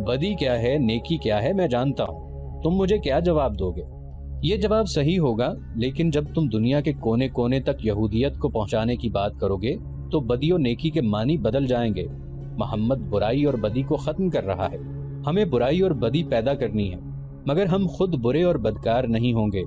بدی کیا ہے نیکی کیا ہے میں جانتا ہوں، تم مجھے کیا جواب دو گے؟ یہ جواب صحیح ہوگا، لیکن جب تم دنیا کے کونے کونے تک یہودیت کو پہنچانے کی بات کرو گے تو بدی و نیکی کے معنی بدل جائیں گے۔ محمد برائی اور بدی کو ختم کر رہا ہے، ہمیں برائی اور بدی پیدا کرنی ہے، مگر ہم خود برے اور بدکار نہیں ہوں گے۔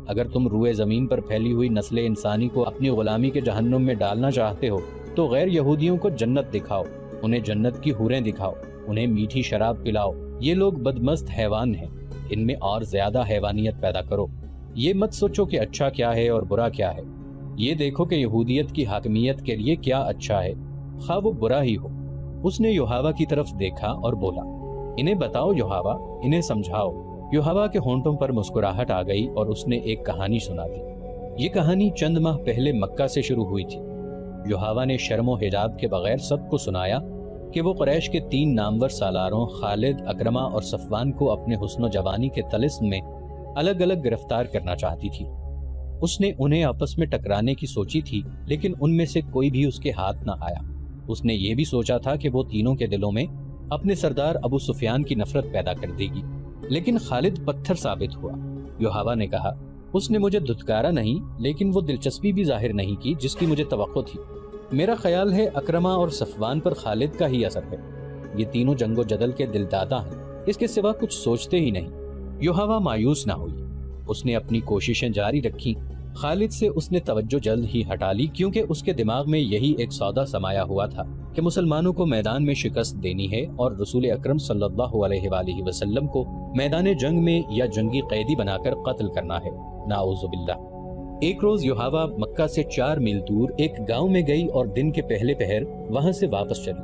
اگر تم روئے زمین پر پھیلی ہوئی نسل انسانی کو اپنی غلامی کے جہنم میں ڈالنا چاہتے ہو تو غیر یہودیوں کو جنت دکھاؤ، انہیں جنت کی حوریں دکھاؤ، انہیں میٹھی شراب پلاؤ۔ یہ لوگ بدمست حیوان ہیں، ان میں اور زیادہ حیوانیت پیدا کرو۔ یہ مت سوچو کہ اچھا کیا ہے اور برا کیا ہے، یہ دیکھو کہ یہودیت کی حاکمیت کے لیے کیا اچھا ہے، خواہ وہ برا ہی ہو۔ اس نے یوحوا کی طرف دیکھا اور بولا، انہیں بتاؤ یوحوا، انہیں سمجھاؤ۔ یوحوا کے ہونٹوں پر مسکراہٹ آ گئی اور اس نے ایک کہانی سنا دی۔ یہ کہانی چند ماہ پہلے مکہ سے شروع ہوئی تھی۔ یوحوا نے شرم و حجاب کے بغیر سب کو سنایا کہ وہ قریش کے 3 نامور سالاروں خالد، اکرمہ اور صفوان کو اپنے حسن و جوانی کے طلسم میں الگ الگ گرفتار کرنا چاہتی تھی۔ اس نے انہیں آپس میں ٹکرانے کی سوچی تھی، لیکن ان میں سے کوئی بھی اس کے ہاتھ نہ آیا۔ اس نے یہ بھی سوچا تھا کہ وہ تینوں کے دلوں میں اپنے سردار ابو سفیان کی نفرت پیدا کر دے گی، لیکن خالد پتھر ثابت ہوا۔ یوحوا نے کہا، اس نے مجھے دھتکارا نہیں، لیکن وہ دلچسپی بھی ظاہر نہیں کی جس کی مجھے توقع تھی۔ میرا خیال ہے اکرمہ اور صفوان پر خالد کا ہی اثر ہے، یہ تینوں جنگ و جدل کے دل دادا ہیں، اس کے سوا کچھ سوچتے ہی نہیں۔ یوحوا مایوس نہ ہوئی، اس نے اپنی کوششیں جاری رکھی۔ خالد سے اس نے توجہ جلد ہی ہٹا لی، کیونکہ اس کے دماغ میں یہی ایک سودا سمایا ہوا تھا کہ مسلمانوں کو میدان میں شکست دینی ہے اور رسول اکرم صلی اللہ علیہ وآلہ وسلم کو میدان جنگ میں یا جنگی قیدی بنا کر قتل کرنا ہے، نعوذ باللہ۔ ایک روز یوحوا مکہ سے 4 میل دور ایک گاؤں میں گئی اور دن کے پہلے پہر وہاں سے واپس چلی۔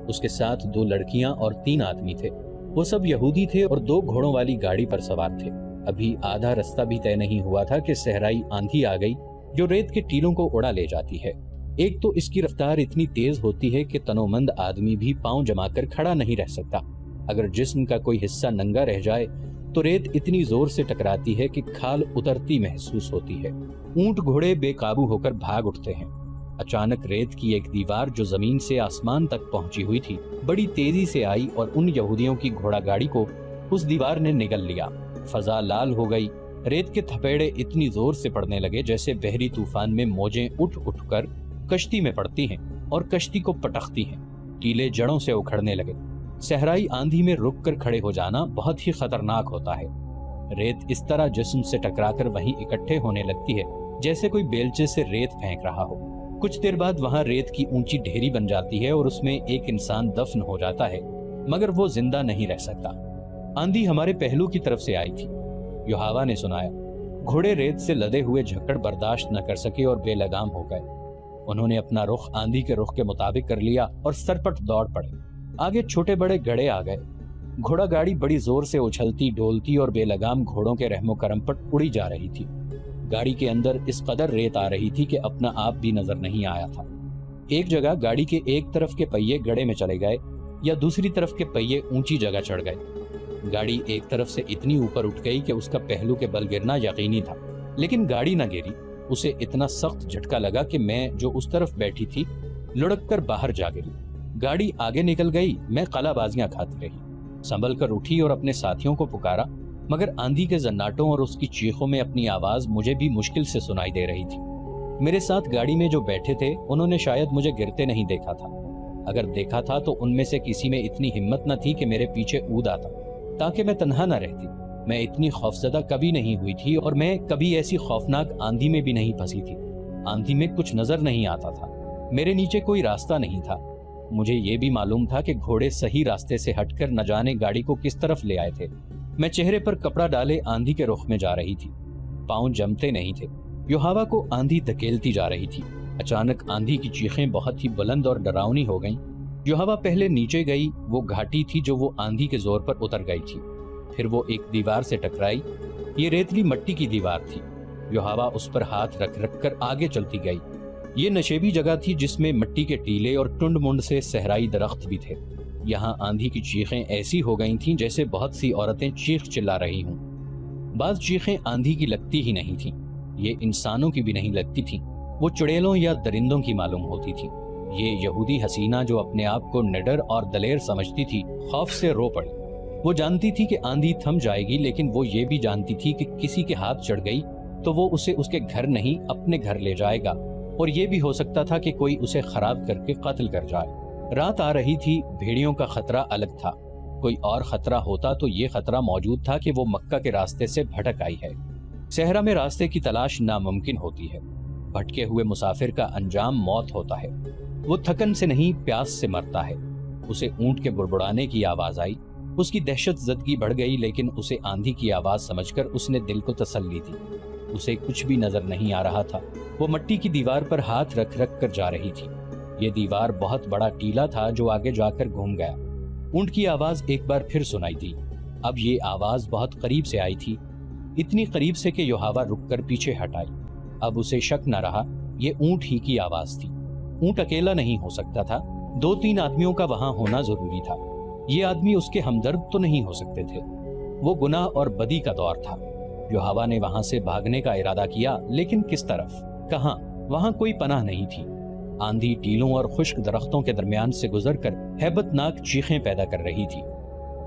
اس کے ساتھ 2 لڑکیاں اور 3 آدمی تھے، وہ سب یہودی تھے اور 2 گھوڑوں والی گاڑی پر سوار تھے۔ ابھی آدھا رستہ بھی طے نہیں ہوا تھا کہ صحرائی آندھی آ گئی جو ریت کے ٹیلوں کو اڑا لے جاتی ہے۔ ایک تو اس کی رفتار اتنی تیز ہوتی ہے کہ تنومند آدمی بھی پاؤں جما کر کھڑا نہیں رہ سکتا، اگر جسم کا کوئی حصہ ننگا رہ جائے تو ریت اتنی زور سے ٹکراتی ہے کہ کھال اترتی محسوس ہوتی ہے۔ اونٹ گھوڑے بے قابو ہو کر بھاگ اٹھتے ہیں۔ اچانک ریت کی ایک دیوار جو زمین سے آسمان تک پہنچی ہوئی تھی بڑی تیزی سے آئی اور ان یہودیوں کی گھوڑا گاڑی کو اس دیوار نے نگل لیا۔ فضا لال ہو گئی، ریت کے تھپیڑے اتنی زور سے پڑنے لگے جیسے بحری طوفان میں موجیں اٹھ اٹھ کر کشتی میں پڑتی ہیں اور کشتی کو پٹختی ہیں۔ ٹیلے جڑوں سے اکھڑنے لگے۔ صحرائی آندھی میں رک کر کھڑے ہو جانا بہت ہی خطرناک ہوتا ہے۔ ریت اس طرح جسم سے ٹکرا کر وہیں اکٹھے ہونے لگتی ہے جیسے کوئی بیلچے سے ریت پھینک رہا ہو۔ کچھ دیر بعد وہاں ریت کی اونچی ڈھیری بن جاتی ہے اور اس میں ایک انسان دفن ہو جاتا ہے، مگر وہ زندہ نہیں رہ سکتا۔ آندھی ہمارے پہلو کی طرف سے آئی تھی، یوحوا نے سنایا۔ گھوڑے ریت سے لدے ہوئے جھکڑ برداشت نہ کر سکے اور بے لگام ہو گئے۔ انہوں نے اپنا رخ آندھی کے رخ کے مطابق کر لیا اور سرپٹ دوڑ پڑے۔ آگے چھوٹے بڑے گڑھے آ گئے۔ گھوڑا گاڑی بڑی زور سے اچھلتی ڈولتی اور بے لگام گھوڑوں کے رحم و کرم پر اڑی جا رہی تھی۔ گاڑی کے اندر اس قدر ریت آ رہی تھی کہ اپنا آپ بھی نظر نہیں آیا تھا۔ ایک جگہ گاڑی کے ایک طرف کے پہیے گڑھے میں چلے گئے یا دوسری طرف کے پہیے اونچی جگہ چڑھ گئے۔ گاڑی ایک طرف سے اتنی اوپر اٹھ گئی کہ اس کا پہلو کے بل گرنا یقینی تھا، لیکن گاڑی نہ گری۔ اسے اتنا سخت جھٹکا لگا کہ میں جو اس طرف بیٹھی تھی لڑک کر باہر جا گری۔ گاڑی آگے نکل گئی، میں قلع بازیاں کھاتی رہی۔ سنبھل کر اٹھی اور اپنے ساتھیوں کو پکارا، مگر آندھی کے زناٹوں اور اس کی چیخوں میں اپنی آواز مجھے بھی مشکل سے سنائی دے رہی تھی۔ میرے ساتھ گاڑی میں جو بیٹھے تھے انہوں نے شاید مجھے گرتے نہیں دیکھا تھا، اگر دیکھا تھا تو ان میں سے کسی میں اتنی ہمت نہ تھی کہ میرے پیچھے اود آتا تاکہ میں تنہا نہ رہتی۔ میں اتنی خوفزدہ کبھی نہیں ہوئی تھی اور میں کبھی ایسی خوفناک آندھی میں بھی نہیں پھنسی تھی۔ آندھی میں کچھ نظر نہیں آتا تھا، میرے نیچے کوئی راستہ نہیں تھا۔ مجھے یہ بھی معلوم تھا کہ گھوڑے صحیح راستے سے ہٹ کر نہ جانے گاڑی کو کس طرف لے آئے تھے۔ میں چہرے پر کپڑا ڈالے آندھی کے رخ میں جا رہی تھی، پاؤں جمتے نہیں تھے۔ یوحوا کو آندھی دھکیلتی جا رہی تھی۔ اچانک آندھی کی چیخیں بہت ہی بلند اور ڈراؤنی ہو گئیں۔ یوحوا پہلے نیچے گئی، وہ گھاٹی تھی جو وہ آندھی کے زور پر اتر گئی تھی۔ پھر وہ ایک دیوار سے ٹکرائی، یہ ریتلی مٹی کی دیوار تھی۔ یوحوا اس پر ہاتھ رکھ رکھ کر آگے چلتی گئی۔ یہ نشیبی جگہ تھی جس میں مٹی کے ٹیلے اور ٹنڈ منڈ سے صحرائی درخت بھی تھے۔ یہاں آندھی کی چیخیں ایسی ہو گئی تھیں جیسے بہت سی عورتیں چیخ چلا رہی ہوں۔ بعض چیخیں آندھی کی لگتی ہی نہیں تھیں، یہ انسانوں کی بھی نہیں لگتی تھیں، وہ چڑیلوں یا درندوں کی معلوم ہوتی تھیں۔ یہ یہودی حسینہ جو اپنے آپ کو نڈر اور دلیر سمجھتی تھی خوف سے رو پڑی۔ وہ جانتی تھی کہ آندھی تھم جائے گی، لیکن وہ یہ بھی جانتی تھی کہ کسی کے ہاتھ چڑھ گئی تو وہ اسے اس کے گھر نہیں اپنے گھر لے جائے گا، اور یہ بھی ہو سکتا تھا کہ کوئی اسے خراب کر کے قتل کر جائے۔ رات آ رہی تھی، بھیڑیوں کا خطرہ الگ تھا۔ کوئی اور خطرہ ہوتا تو یہ خطرہ موجود تھا کہ وہ مکہ کے راستے سے بھٹک آئی ہے۔ صحرا میں راستے کی تلاش ناممکن ہوتی ہے۔ بھٹکے ہوئے مسافر کا انجام موت ہوتا ہے۔ وہ تھکن سے نہیں، پیاس سے مرتا ہے۔ اسے اونٹ کے بڑبڑانے کی آواز آئی۔ اس کی دہشت زدگی بڑھ گئی، لیکن اسے آندھی کی آواز سمجھ کر اس نے دل کو تسلی دی۔ اسے کچھ بھی نظر نہیں آ رہا تھا۔ وہ مٹی کی دیوار پر ہاتھ رکھ رکھ کر جا رہی تھی۔ یہ دیوار بہت بڑا ٹیلا تھا جو آگے جا کر گھوم گیا۔ اونٹ کی آواز ایک بار پھر سنائی دی۔ اب یہ آواز بہت قریب سے آئی تھی، اتنی قریب سے کہ یوحوا رک کر پیچھے ہٹ آئی۔ اب اسے شک نہ رہا، یہ اونٹ ہی کی آواز تھی۔ اونٹ اکیلا نہیں ہو سکتا تھا، 2-3 آدمیوں کا وہاں ہونا ضروری تھا۔ یہ آدمی اس کے ہمدرد تو نہیں ہو سکتے تھے۔ وہ گناہ اور بدی کا دور تھا۔ یوحوا نے وہاں سے بھاگنے کا ارادہ کیا، لیکن کس طرف، کہاں؟ وہاں کوئی پناہ نہیں تھی۔ آندھی ٹیلوں اور خشک درختوں کے درمیان سے گزر کر ہیبت ناک چیخیں پیدا کر رہی تھی۔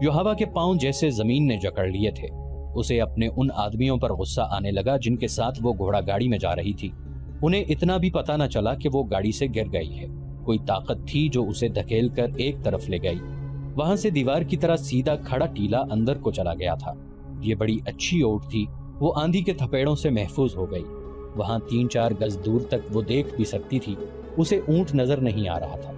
یوحوا کے پاؤں جیسے زمین نے جکڑ لیے تھے۔ اسے اپنے ان آدمیوں پر غصہ آنے لگا جن کے ساتھ وہ گھوڑا گاڑی میں جا رہی تھی۔ انہیں اتنا بھی پتہ نہ چلا کہ وہ گاڑی سے گر گئی ہے۔ کوئی طاقت تھی جو اسے دھکیل کر ایک طرف لے گئی۔ وہاں سے دیوار کی طرح سیدھا کھڑا ٹیلا اندر کو چلا گیا تھا۔ یہ بڑی اچھی اوٹ تھی، وہ آندھی کے تھپیڑوں سے محفوظ ہو گئی۔ وہاں 3-4 گز دور تک وہ دیکھ بھی سکتی تھی۔ اسے اونٹ نظر نہیں آ رہا تھا۔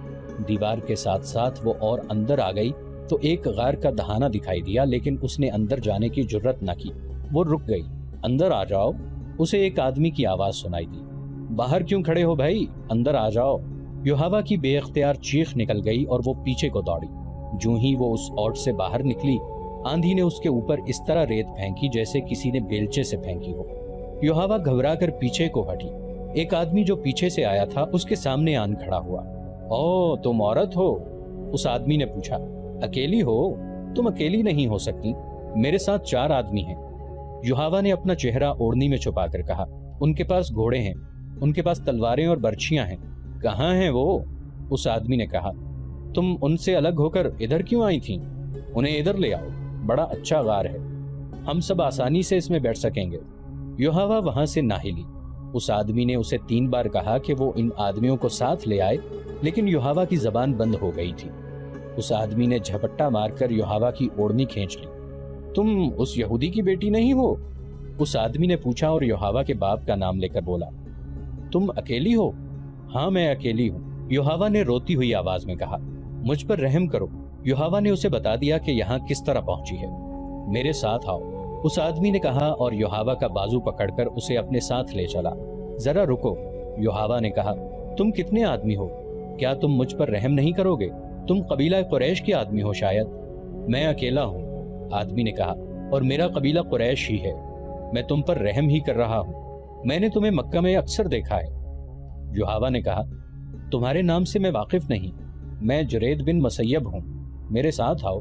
دیوار کے ساتھ ساتھ وہ اور اندر آ گئی تو ایک غار کا دہانہ دکھائی دیا، لیکن اس نے اندر جانے کی جرت نہ کی۔ وہ رک گئی۔ اندر آ جاؤ، اسے ایک آدمی کی آواز سنائی دی۔ باہر کیوں کھڑے ہو بھائی، اندر آ جاؤ۔ یوحوا کی بے اختیار چیخ نکل گئی اور وہ پیچھے کو دوڑی۔ جوں ہی وہ اس اوٹ سے باہر نکلی، آندھی نے اس کے اوپر اس طرح ریت پھینکی جیسے کسی نے بیلچے سے پھینکی ہو۔ یوحوا گھبرا کر پیچھے کو ہٹی۔ ایک آدمی جو پیچھے سے آیا تھا اس کے سامنے آن کھڑا ہوا۔ او، تم عورت ہو؟ اس آدمی نے پوچھا۔ اکیلی ہو؟ تم اکیلی نہیں ہو سکتی، میرے ساتھ 4 آدمی ہیں۔ یوحوا نے اپنا چہرہ اوڑھنی میں چھپا کر کہا۔ ان کے پاس گھوڑے ہیں، ان کے پاس تلواریں اور برچھیاں ہیں۔ کہاں ہیں وہ؟ اس آدمی نے کہا۔ تم ان سے الگ ہو کر ادھر کیوں آئی تھیں؟ انہیں ادھر لے آؤ، بڑا اچھا غار ہے، ہم سب آسانی سے اس میں بیٹھ سکیں گے۔ یوحوا وہاں سے نہ ہلی۔ اس آدمی نے اسے 3 بار کہا کہ وہ ان آدمیوں کو ساتھ لے آئے، لیکن یوحوا کی زبان بند ہو گئی تھی۔ اس آدمی نے جھپٹا مار کر یوحوا کی اوڑھنی کھینچ لی۔ تم اس یہودی کی بیٹی نہیں ہو؟ اس آدمی نے پوچھا اور یوحوا کے باپ کا نام لے کر بولا۔ تم اکیلی ہو؟ ہاں، میں اکیلی ہوں، یوحوا نے روتی ہوئی آواز میں کہا۔ مجھ پر رحم کرو۔ یوحوا نے اسے بتا دیا کہ یہاں کس طرح پہنچی ہے۔ میرے ساتھ آؤ، اس آدمی نے کہا اور یوحوا کا بازو پکڑ کر اسے اپنے ساتھ لے چلا۔ ذرا رکو، یوحوا نے کہا۔ تم کتنے آدمی ہو؟ کیا تم مجھ پر رحم نہیں کرو گے؟ تم قبیلہ قریش کے آدمی ہو شاید۔ میں اکیلا ہوں، آدمی نے کہا، اور میرا قبیلہ قریش ہی ہے۔ میں تم پر رحم ہی کر رہا ہوں، میں نے تمہیں مکہ میں اکثر دیکھا ہے۔ یوحوا نے کہا، تمہارے نام سے میں واقف نہیں، میں جرید بن مسیب ہوں، میرے ساتھ آؤ۔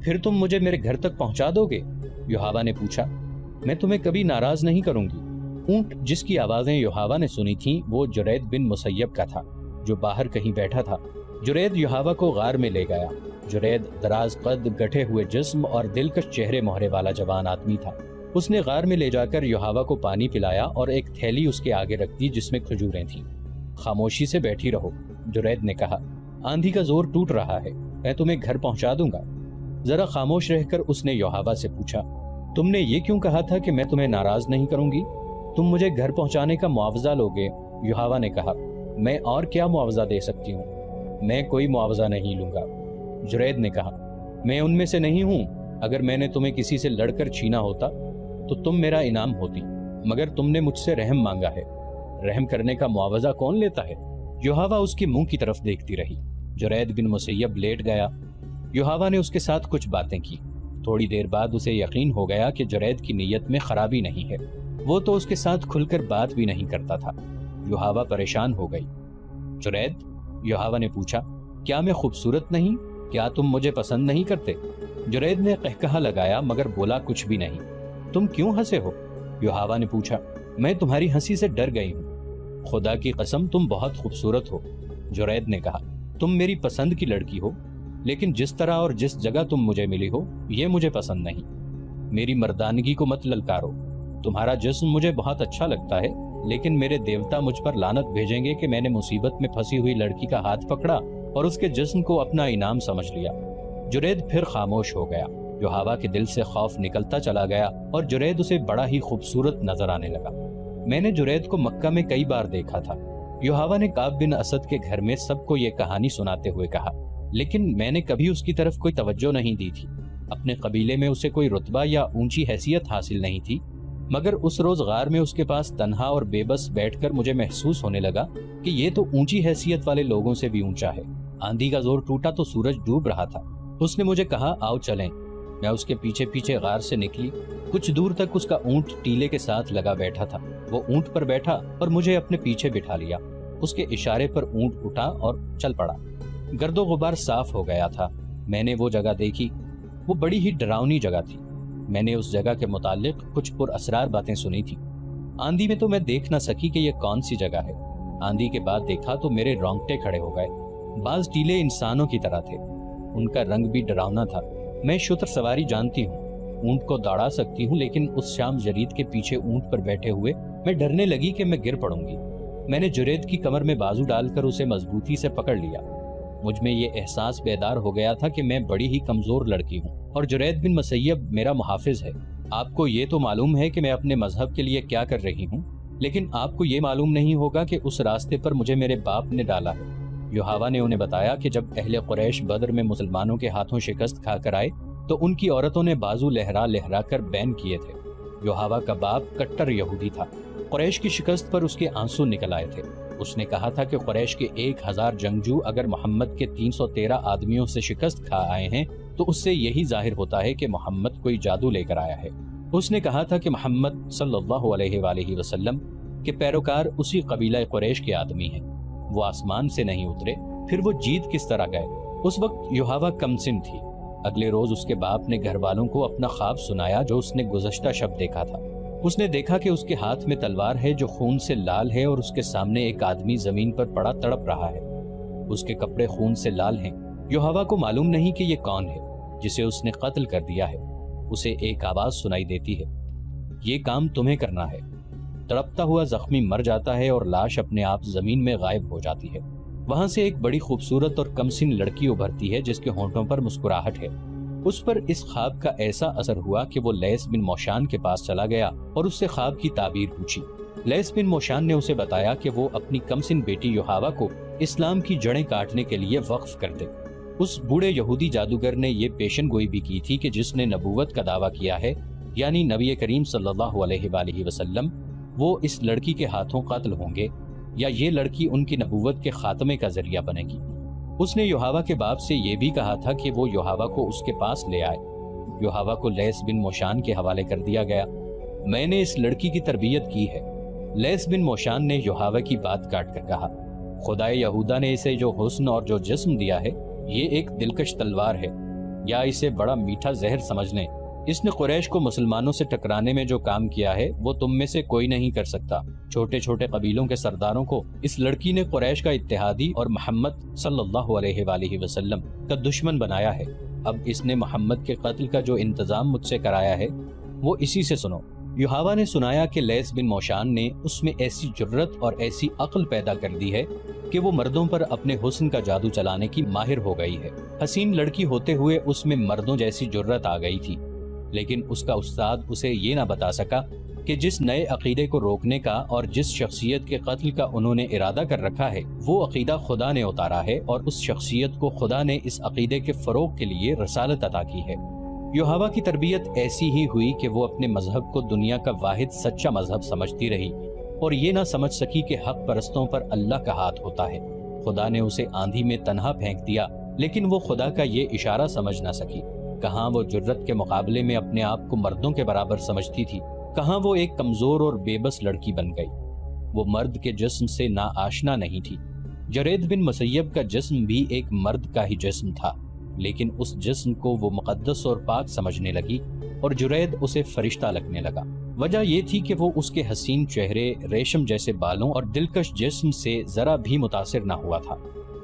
پھر تم مجھے میرے گھر تک پہنچا دو گے؟ یوحوا نے پوچھا۔ میں تمہیں کبھی ناراض نہیں کروں گی۔ اونٹ جس کی آوازیں یوحوا نے سنی تھیں وہ جرید بن مسیب کا تھا، جو باہر کہیں بیٹھا تھا۔ جرید یوحوا کو غار میں لے گیا۔ جرید دراز قد، گٹھے ہوئے جسم اور دلکش چہرے مہرے والا جوان آدمی تھا۔ اس نے غار میں لے جا کر یوحوا کو پانی پلایا اور ایک تھیلی اس کے آگے رکھ دی جس میں کھجوریں تھیں۔ خاموشی سے بیٹھی رہو، جرید نے کہا، آندھی کا زور ٹوٹ رہا ہے، میں تمہیں گھر پہنچا دوں گا۔ ذرا خاموش رہ کر اس نے یوحوا سے پوچھا، تم نے یہ کیوں کہا تھا کہ میں تمہیں ناراض نہیں کروں گی؟ تم مجھے گھر پہنچانے کا معاوضہ لوگے؟ یوحوا نے کہا، میں اور کیا معاوضہ دے سکتی ہوں؟ میں کوئی معاوضہ نہیں لوں گا۔ جرید نے کہا، میں ان میں سے نہیں ہوں، اگر میں نے تمہیں کسی سے لڑ کر چھینا ہوتا تو تم میرا انعام ہوتی، مگر تم نے مجھ سے رحم مانگا ہے، رحم کرنے کا معاوضہ کون لیتا ہے؟ یوحوا اس کے منہ کی طرف دیکھتی رہی۔ جرید بن مسیب لیٹ گیا۔ یوحوا نے اس کے ساتھ کچھ باتیں کی۔ تھوڑی دیر بعد اسے یقین ہو گیا کہ جرید کی نیت میں خرابی نہیں ہے، وہ تو اس کے ساتھ کھل کر بات بھی نہیں کرتا تھا۔ یوحوا پریشان ہو گئی۔ جرید، یوحوا نے پوچھا، کیا میں خوبصورت نہیں؟ کیا تم مجھے پسند نہیں کرتے؟ جرید نے قہقہا لگایا مگر بولا کچھ بھی نہیں۔ تم کیوں ہنسے ہو؟ یوحوا نے پوچھا۔ میں تمہاری ہنسی سے ڈر گئی ہوں۔ خدا کی قسم تم بہت خوبصورت ہو، جرید نے کہا۔ تم میری پسند کی لڑکی ہو۔ لیکن جس طرح اور جس جگہ تم مجھے ملی ہو یہ مجھے پسند نہیں۔ میری مردانگی کو مت للکارو۔ تمہارا جسم مجھے بہت اچھا لگتا ہے، لیکن میرے دیوتا مجھ پر لعنت بھیجیں گے کہ میں نے مصیبت میں پھنسی ہوئی لڑکی کا ہاتھ پکڑا اور اس کے جسم کو اپنا انعام سمجھ لیا۔ جرید پھر خاموش ہو گیا۔ یوحاوا کے دل سے خوف نکلتا چلا گیا اور جرید اسے بڑا ہی خوبصورت نظر آنے لگا۔ میں نے جرید کو مکہ میں کئی بار دیکھا تھا۔ یوحاوا نے کعب بن اسد کے گھر میں سب کو یہ کہانی سناتے ہوئے کہا، لیکن میں نے کبھی اس کی طرف کوئی توجہ نہیں دی تھی۔ اپنے قبیلے میں اسے کوئی رتبہ یا اونچی حیثیت حاصل نہیں تھی، مگر اس روز غار میں اس کے پاس تنہا اور بے بس بیٹھ کر مجھے محسوس ہونے لگا کہ یہ تو اونچی حیثیت والے لوگوں سے بھی اونچا ہے۔ آندھی کا زور ٹوٹا تو سورج ڈوب رہا تھا۔ اس نے مجھے کہا، آؤ چلیں۔ میں اس کے پیچھے پیچھے غار سے نکلی۔ کچھ دور تک اس کا اونٹ ٹیلے کے ساتھ لگا بیٹھا تھا۔ وہ اونٹ پر بیٹھا اور مجھے اپنے پیچھے بٹھا لیا۔ اس کے اشارے پر اونٹ اٹھا اور چل پڑا۔ گرد و غبار صاف ہو گیا تھا۔ میں نے وہ جگہ دیکھی۔ وہ بڑی ہی ڈراؤنی جگہ تھی۔ میں نے اس جگہ کے متعلق کچھ پر اسرار باتیں سنی تھی۔ آندھی میں تو میں دیکھ نہ سکی کہ یہ کون سی جگہ ہے۔ آندھی کے بعد دیکھا تو میرے رونگٹے کھڑے ہو گئے۔ بعض ٹیلے انسانوں کی طرح تھے، ان کا رنگ بھی ڈراؤنا تھا۔ میں شتر سواری جانتی ہوں، اونٹ کو دوڑا سکتی ہوں، لیکن اس شام جرید کے پیچھے اونٹ پر بیٹھے ہوئے میں ڈرنے لگی کہ میں گر پڑوں گی۔ میں نے جرید کی کمر میں بازو ڈال کر اسے مضبوطی سے پکڑ لیا۔ مجھ میں یہ احساس بیدار ہو گیا تھا کہ میں بڑی ہی کمزور لڑکی ہوں اور جرید بن مسیب میرا محافظ ہے۔ آپ کو یہ تو معلوم ہے کہ میں اپنے مذہب کے لیے کیا کر رہی ہوں، لیکن آپ کو یہ معلوم نہیں ہوگا کہ اس راستے پر مجھے میرے باپ نے ڈالا ہے۔ یوحاوا نے انہیں بتایا کہ جب اہل قریش بدر میں مسلمانوں کے ہاتھوں شکست کھا کر آئے تو ان کی عورتوں نے بازو لہرا لہرا کر بین کیے تھے۔ یوحاوا کا باپ کٹر یہودی تھا۔ قریش کی شکست پر اس کے آنسو نکل آئے تھے۔ اس نے کہا تھا کہ قریش کے 1000 جنگجو اگر محمد کے 313 آدمیوں سے شکست کھا آئے ہیں تو اس سے یہی ظاہر ہوتا ہے کہ محمد کوئی جادو لے کر آیا ہے۔ اس نے کہا تھا کہ محمد صلی اللہ علیہ وآلہ وسلم کے پیروکار اسی قبیلہ قریش کے آدمی ہیں، وہ آسمان سے نہیں اترے، پھر وہ جیت کس طرح گئے؟ اس وقت یوحاوا کمسن تھی۔ اگلے روز اس کے باپ نے گھر والوں کو اپنا خواب سنایا جو اس نے گزشتہ شب دیکھا تھا۔ اس نے دیکھا کہ اس کے ہاتھ میں تلوار ہے جو خون سے لال ہے اور اس کے سامنے ایک آدمی زمین پر پڑا تڑپ رہا ہے۔ اس کے کپڑے خون سے لال ہیں۔ یوحاوا کو معلوم نہیں کہ یہ کون ہے جسے اس نے قتل کر دیا ہے۔ اسے ایک آواز سنائی دیتی ہے، یہ کام تمہیں کرنا ہے۔ تڑپتا ہوا زخمی مر جاتا ہے اور لاش اپنے آپ زمین میں غائب ہو جاتی ہے۔ وہاں سے ایک بڑی خوبصورت اور کمسن لڑکی ابھرتی ہے جس کے ہونٹوں پر مسکراہٹ ہے۔ اس پر اس خواب کا ایسا اثر ہوا کہ وہ لیث بن موشان کے پاس چلا گیا اور اس سے خواب کی تعبیر پوچھی۔ لیث بن موشان نے اسے بتایا کہ وہ اپنی کمسن بیٹی یوحاوا کو اسلام کی جڑیں کاٹنے کے لیے وقف کر دے۔ اس بوڑھے یہودی جادوگر نے یہ پیشن گوئی بھی کی تھی کہ جس نے نبوت کا دعویٰ کیا ہے، یعنی نبی کریم صلی اللہ علیہ وآلہ وسلم، وہ اس لڑکی کے ہاتھوں قتل ہوں گے یا یہ لڑکی ان کی نبوت کے خاتمے کا ذریعہ بنے گی۔ اس نے یوحاوا کے باپ سے یہ بھی کہا تھا کہ وہ یوحاوا کو اس کے پاس لے آئے۔ یوحاوا کو لیث بن موشان کے حوالے کر دیا گیا۔ میں نے اس لڑکی کی تربیت کی ہے۔ لیث بن موشان نے یوحاوا کی بات کاٹ کر کہا، خدائے یہودا نے اسے جو حسن اور جو جسم دیا ہے یہ ایک دلکش تلوار ہے، یا اسے بڑا میٹھا زہر سمجھ لیں۔ اس نے قریش کو مسلمانوں سے ٹکرانے میں جو کام کیا ہے وہ تم میں سے کوئی نہیں کر سکتا۔ چھوٹے چھوٹے قبیلوں کے سرداروں کو اس لڑکی نے قریش کا اتحادی اور محمد صلی اللہ علیہ وآلہ وسلم کا دشمن بنایا ہے۔ اب اس نے محمد کے قتل کا جو انتظام مجھ سے کرایا ہے وہ اسی سے سنو۔ یوحاوا نے سنایا کہ لیث بن موشان نے اس میں ایسی جرت اور ایسی عقل پیدا کر دی ہے کہ وہ مردوں پر اپنے حسن کا جادو چلانے کی ماہر ہو گئی ہے۔ حسین لڑکی ہوتے ہوئے اس میں مردوں جیسی جرت آ گئی تھی، لیکن اس کا استاد اسے یہ نہ بتا سکا کہ جس نئے عقیدے کو روکنے کا اور جس شخصیت کے قتل کا انہوں نے ارادہ کر رکھا ہے وہ عقیدہ خدا نے اتارا ہے، اور اس شخصیت کو خدا نے اس عقیدے کے فروغ کے لیے رسالت عطا کی ہے۔ یوحاوا کی تربیت ایسی ہی ہوئی کہ وہ اپنے مذہب کو دنیا کا واحد سچا مذہب سمجھتی رہی اور یہ نہ سمجھ سکی کہ حق پرستوں پر اللہ کا ہاتھ ہوتا ہے۔ خدا نے اسے آندھی میں تنہا پھینک دیا، لیکن وہ خدا کا یہ اشارہ سمجھ نہ سکی۔ کہاں وہ جرت کے مقابلے میں اپنے آپ کو مردوں کے برابر سمجھتی تھی، کہاں وہ ایک کمزور اور بے بس لڑکی بن گئی۔ وہ مرد کے جسم سے نا آشنا نہیں تھی۔ جرید بن مسیب کا جسم بھی ایک مرد کا ہی جسم تھا، لیکن اس جسم کو وہ مقدس اور پاک سمجھنے لگی اور جرید اسے فرشتہ لگنے لگا۔ وجہ یہ تھی کہ وہ اس کے حسین چہرے، ریشم جیسے بالوں اور دلکش جسم سے ذرا بھی متاثر نہ ہوا تھا۔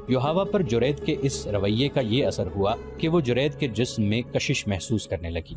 یوحاوا پر جرید کے اس رویے کا یہ اثر ہوا کہ وہ جرید کے جسم میں کشش محسوس کرنے لگی۔